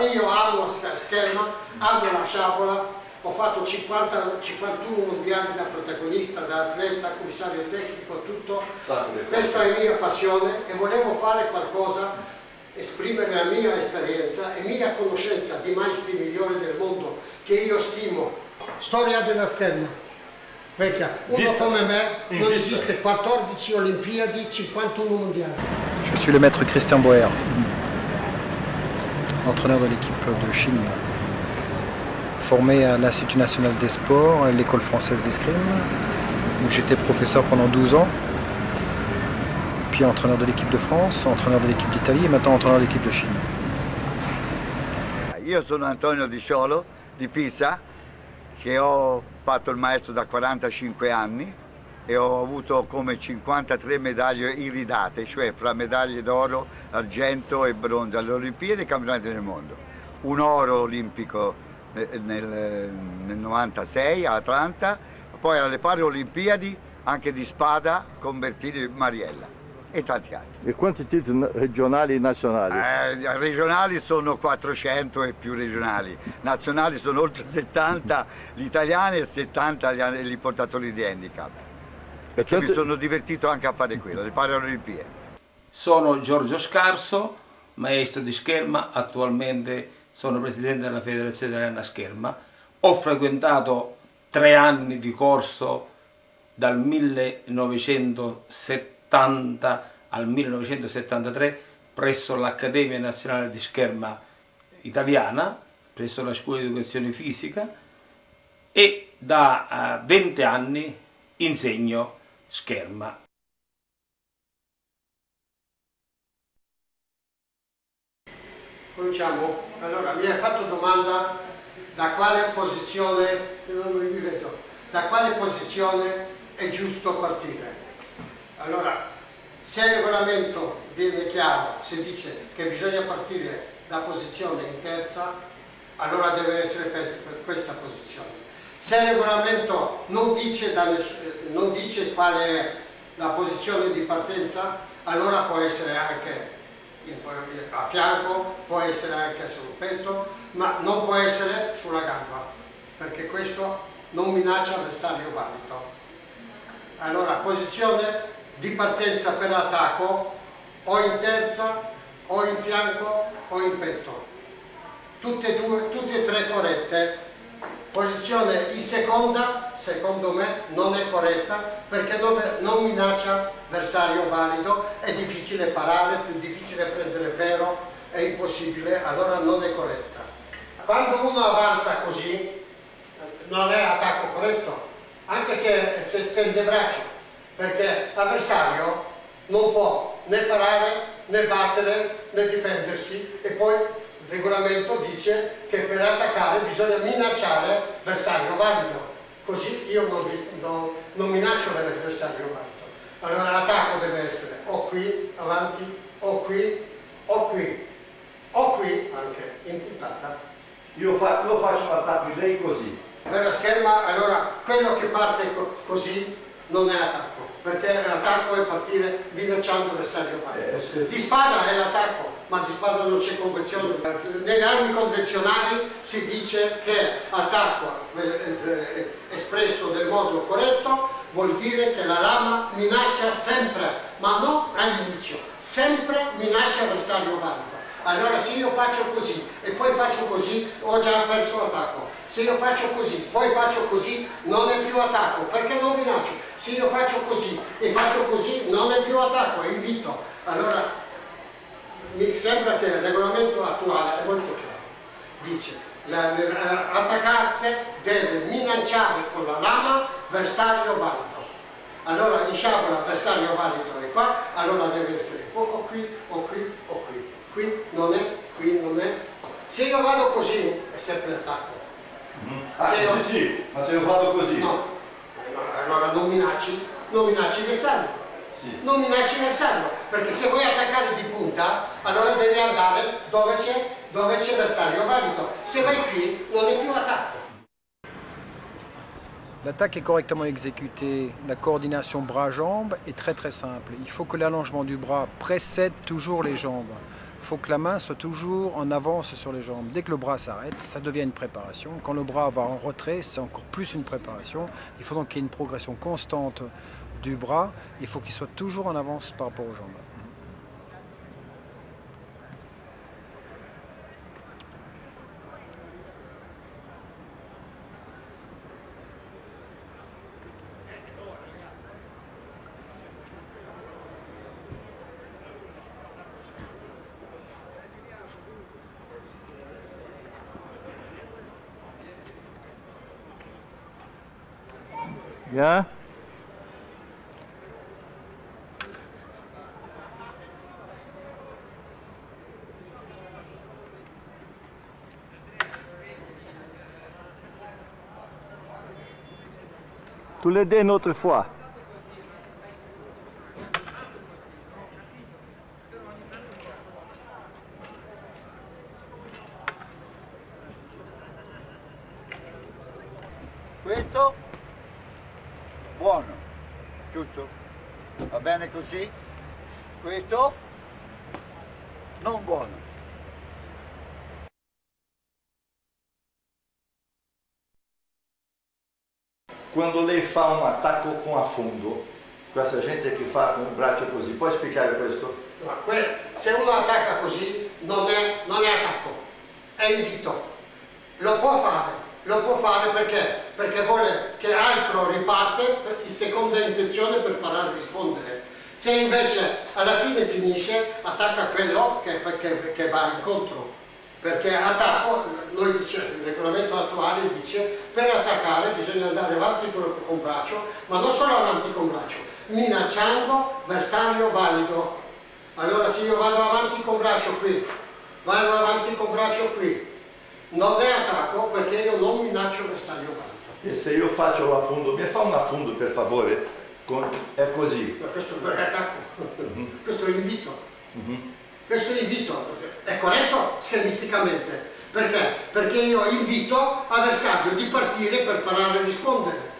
io amo la scherma, amo la sciabola, ho fatto 51 mondiali da protagonista, da atleta, commissario tecnico, tutto. Questa è la mia passione e volevo fare qualcosa, esprimere la mia esperienza e mia conoscenza di maestri migliori del mondo che io stimo. Storia della scherma. Perché uno come me non esiste, 14 Olimpiadi, 51 mondiali. Je suis le maître Christian Boer, entraîneur de l'équipe de Chine, formé à l'Institut national des sports, l'école française d'escrime, où j'étais professeur pendant 12 ans, puis entraîneur de l'équipe de France, entraîneur de l'équipe d'Italie et maintenant entraîneur de l'équipe de Chine. Io sono Antonio Di Ciolo di Pisa, che ho fatto il maestro da 45 anni e ho avuto come 53 medaglie iridate, cioè fra medaglie d'oro, argento e bronzo alle Olimpiadi e campionati del mondo. Un oro olimpico nel 96 a Atlanta, poi alle Paralimpiadi anche di spada con Bertini Mariella e tanti altri. E quanti titoli regionali e nazionali? Regionali sono 400 e più regionali, nazionali sono oltre 70 gli italiani e 70 gli portatori di handicap, perché mi sono divertito anche a fare quello, le Paralimpiadi. Sono Giorgio Scarso, maestro di scherma, attualmente sono presidente della Federazione Italiana Scherma. Ho frequentato 3 anni di corso dal 1970 al 1973 presso l'Accademia Nazionale di Scherma Italiana, presso la Scuola di Educazione Fisica, e da 20 anni insegno scherma. Cominciamo? Allora, mi hai fatto domanda da quale posizione, non mi vedo, da quale posizione è giusto partire. Allora, se il regolamento viene chiaro, si dice che bisogna partire da posizione in terza, allora deve essere per questa posizione. Se il regolamento non dice qual è la posizione di partenza, allora può essere anche a fianco, può essere anche sul petto, ma non può essere sulla gamba, perché questo non minaccia l'avversario valido. Allora, posizione di partenza per attacco o in terza, o in fianco, o in petto. Tutte e tre corrette. Posizione in seconda, secondo me, non è corretta perché non minaccia l'avversario valido, è difficile parare, più difficile prendere ferro, è impossibile, allora non è corretta. Quando uno avanza così, non è attacco corretto, anche se stende i bracci, perché l'avversario non può né parare, né battere, né difendersi, e poi il regolamento dice che per attaccare bisogna minacciare l'avversario valido, così io non minaccio l'avversario valido. Allora l'attacco deve essere o qui, avanti, o qui, o qui, o qui anche, in puntata. Io faccio l'attacco di lei così. Per la scherma, allora, quello che parte così non è attacco, perché l'attacco è partire minacciando l'avversario valido. Di spada è l'attacco, ma di spada non c'è convenzione. Nelle armi convenzionali si dice che attacco espresso nel modo corretto vuol dire che la lama minaccia sempre, ma non all'inizio, sempre minaccia l'avversario valido. Allora se io faccio così e poi faccio così, ho già perso l'attacco. Se io faccio così, poi faccio così, non è più attacco, perché non minaccio. Se io faccio così e faccio così, non è più attacco, è invito. Allora mi sembra che il regolamento attuale è molto chiaro. Dice, l'attaccante deve minacciare con la lama l'avversario valido. Allora in sciabola l'avversario valido è qua, allora deve essere o qui, o qui, o qui. Qui non è. Se io vado così è sempre attacco. Sì, ma se io vado così? No, allora non minacci l'avversario. Sì. Non minacci l'avversario, perché se vuoi attaccare di punta, allora devi andare dove c'è l'avversario valido. Se vai qui non è più attacco. L'attaque est correctement exécutée, la coordination bras-jambes est très simple. Il faut que l'allongement du bras précède toujours les jambes. Il faut que la main soit toujours en avance sur les jambes. Dès que le bras s'arrête, ça devient une préparation. Quand le bras va en retrait, c'est encore plus une préparation. Il faut donc qu'il y ait une progression constante du bras. Il faut qu'il soit toujours en avance par rapport aux jambes. Bien. Tous les deux une autre fois. Questo buono, giusto? Va bene così? Questo non buono. Quando lei fa un attacco con affondo, questa gente che fa con il braccio così, puoi spiegare questo? Se uno attacca così non è attacco, è invito. Lo può fare perché vuole che l'altro riparte in seconda intenzione per parare a rispondere. Se invece alla fine finisce, attacca quello che va incontro. Perché attacco, noi diciamo, il regolamento attuale dice, per attaccare bisogna andare avanti con braccio, ma non solo avanti con braccio, minacciando bersaglio valido. Allora se io vado avanti con braccio qui, vado avanti con braccio qui, non è attacco perché io non minaccio bersaglio valido. E se io faccio l'affondo, mi fa un affondo per favore? È così. Ma questo non è attacco, questo è invito. Questo invito è corretto schermisticamente. Perché? Perché io invito avversario di partire per parare a rispondere.